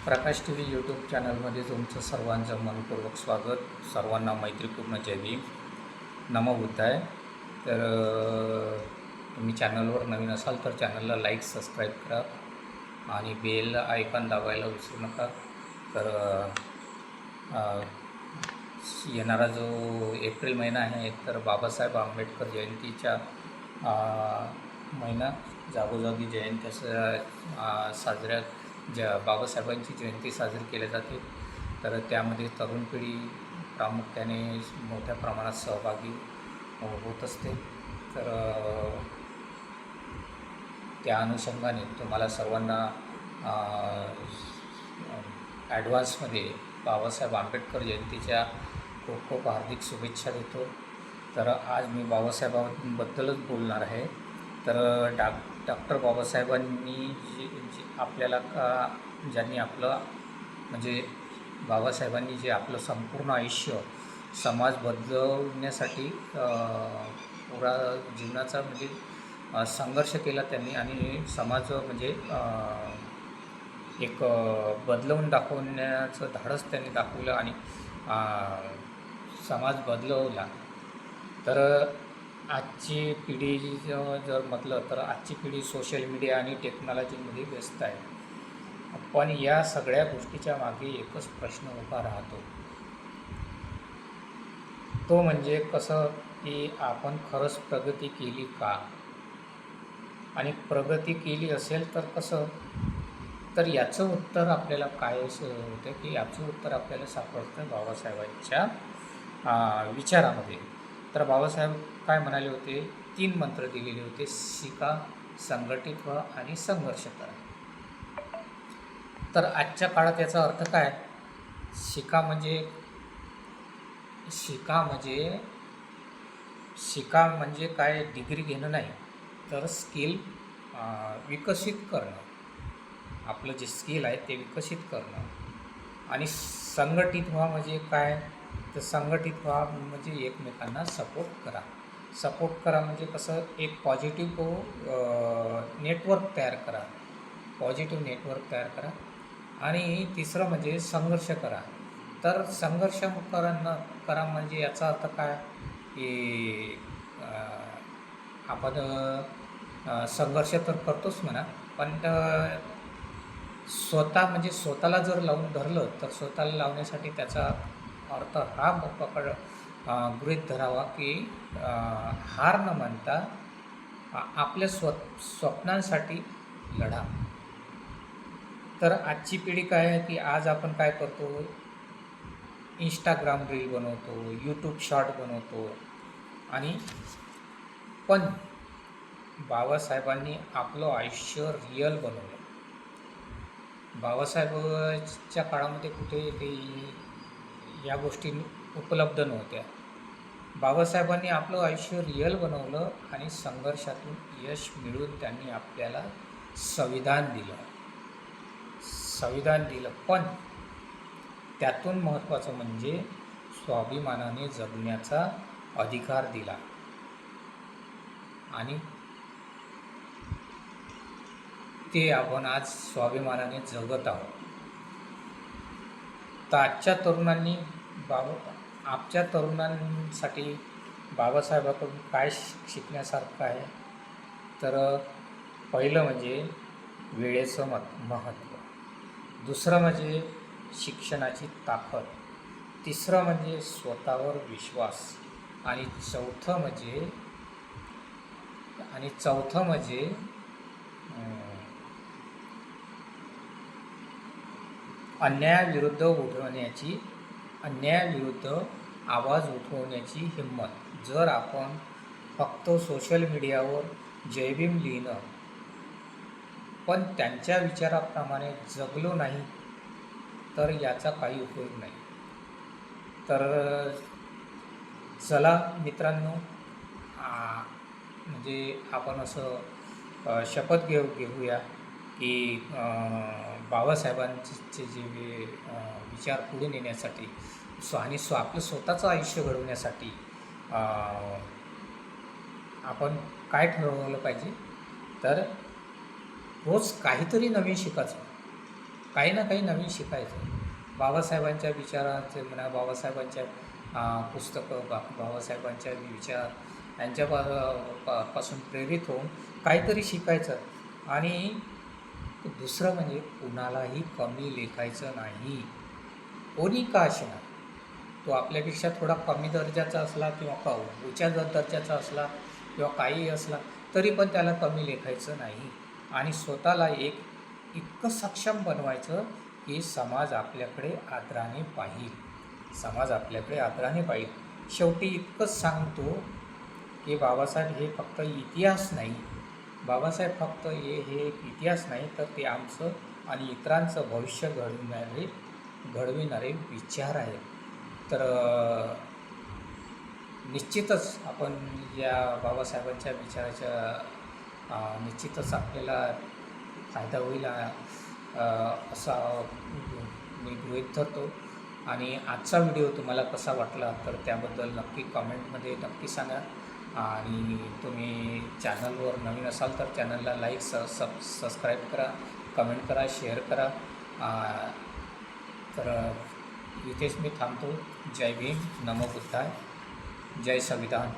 प्रकाश T V YouTube चॅनलमध्ये तुमचं सर्वांचं मनपूर्वक स्वागत. सर्वांना मैत्रीपूर्ण जय भीम. नमो बुद्धाय. तर तुम्ही चॅनलवर नवीन असाल तर चॅनलला लाईक सबस्क्राईब करा आणि बेल आयकॉन दाबायला विसरू नका. तर येणारा जो एप्रिल महिना आहे तर बाबासाहेब आंबेडकर जयंतीच्या महिना जागोजागी जयंत्या साजऱ्या बाबासाहेबांची जयंती साजरी केली जाते. तर त्यामध्ये तरुण पिढी प्रामुख्याने मोठ्या प्रमाणात सहभागी होत असते. तर त्या अनुषंगाने तुम्हाला सर्वांना ॲडव्हान्समध्ये बाबासाहेब आंबेडकर जयंतीच्या खूप खूप हार्दिक शुभेच्छा देतो. तर आज मी बाबासाहेबांबद्दलच बोलणार आहे. तर डॉक्टर बाबासाहेबांनी जे आपल्याला ज्यांनी आपलं म्हणजे बाबासाहेबांनी जे आपलं संपूर्ण आयुष्य समाज बदलवण्यासाठी पुरा जीवनाचा म्हणजे संघर्ष केला त्यांनी आणि समाज म्हणजे एक बदलवून दाखवण्याचं धाडस त्यांनी दाखवलं आणि समाज बदलवला. तर आजची पिढी जर म्हटलं तर आजची पिढी सोशल मीडिया आणि टेक्नॉलॉजीमध्ये व्यस्त आहे. पण या सगळ्या गोष्टीच्या मागे एकच प्रश्न उभा राहतो, तो म्हणजे कसं की आपण खरंच प्रगती केली का, आणि प्रगती केली असेल तर कसं. तर याचं उत्तर आपल्याला काय असं होतं की याचं उत्तर आपल्याला सापडतं बाबासाहेबांच्या विचारामध्ये. तर बाबासाहेब काय म्हणाले होते, 3 मंत्र दिलेले होते: शिका, संघटित व्हा आणि संघर्ष करा. तर आजच्या काळात याचा अर्थ काय? शिका म्हणजे काय, डिग्री घेणं नाही, तर स्किल विकसित करणं. आपलं जे स्किल आहे ते विकसित करणं. आणि संघटित व्हा म्हणजे काय, तर संघटित व्हा म्हणजे एकमेकांना सपोर्ट करा म्हणजे कसं, एक पॉझिटिव्ह नेटवर्क तयार करा. आणि तिसरं म्हणजे संघर्ष करा. तर संघर्ष करा म्हणजे याचा अर्थ काय की आपण संघर्ष तर करतोच म्हणा, पण स्वतःला जर लावून धरलं तर स्वतःला लावण्यासाठी त्याचा अर्थ हा गृहीत धरावा की हार न मानता आपल्या स्वप्नांसाठी लढा. तर आजची पिढी काय आहे की आज आपण काय करतो, इंस्टाग्राम रील बनवतो, यूट्यूब शॉर्ट बनवतो. आणि पण बाबासाहेबांनी आपलं आयुष्य रिअल बनवलं. बाबासाहेबांच्या काळामध्ये कुठे काही या गोष्टी उपलब्ध नव्हत्या. बाबासाहेबांनी आपलं आयुष्य रिअल बनवलं आणि संघर्षातून यश मिळवून त्यांनी आपल्याला संविधान दिलं. पण त्यातून महत्त्वाचं म्हणजे स्वाभिमानाने जगण्याचा अधिकार दिला. आणि ते आपण आज स्वाभिमानाने जगत आहोत. तर आजच्या तरुणांसाठी बाबासाहेबांकडून काय शिकण्यासारखं आहे, तर पहिलं म्हणजे वेळेचं महत्त्व, दुसरं म्हणजे शिक्षणाची ताकद, तिसरं म्हणजे स्वतःवर विश्वास, आणि चौथं म्हणजे अन्यायाविरुद्ध आवाज उठवण्याची हिंमत. जर आपण फक्त सोशल मीडियावर जय भीम लिहिणं पण त्यांच्या विचाराप्रमाणे जगलो नाही तर याचा काही उपयोग नाही. तर चला मित्रांनो, म्हणजे आपण असं शपथ घेऊया की बाबासाहेबांचे जे विचार पुढे नेण्यासाठी आणि आपलं स्वतःचं आयुष्य घडवण्यासाठी आपण काय ठरवलं पाहिजे, तर रोज काहीतरी नवीन शिकायचं. काही ना काही नवीन शिकायचं. बाबासाहेबांच्या विचाराचे म्हणा, बाबासाहेबांच्या पुस्तकं, बाबासाहेबांच्या विचार यांच्या पासून प्रेरित होऊन काहीतरी शिकायचं. आणि दुसरं म्हणजे कुणालाही कमी लेखायचं नाही. कोणी का असेना, तो आपल्यापेक्षा थोडा कमी दर्जाचा असला किंवा उच्च दर्जाचा असला किंवा काहीही असला, तरी पण त्याला कमी लेखायचं नाही. आणि स्वतःला एक इतकं सक्षम बनवायचं की समाज आपल्याकडे आदराने पाहील. समाज आपल्याकडे आदराने पाहील. शेवटी इतकंच सांगतो की बाबासाहेब हे फक्त इतिहास नाही. बाबासाहेब फक्त हे एक इतिहास नाही, तर ते आमचं आणि इतरांचं भविष्य घडविणारे विचार आहेत. तर निश्चितच आपण या बाबासाहेबांच्या विचाराच्या निश्चितच आपल्याला फायदा होईल असा मी गृहीत धरतो. आणि आजचा व्हिडिओ तुम्हाला कसा वाटला तर त्याबद्दल नक्की कमेंटमध्ये नक्की सांगा. आणि तुम्ही चॅनलवर नवीन असाल तर चॅनलला लाईक सबस्क्राईब करा, कमेंट करा, शेअर करा. तर इथेच मी थांबतो. जय भीम, नमो बुद्धाय, जय संविधान.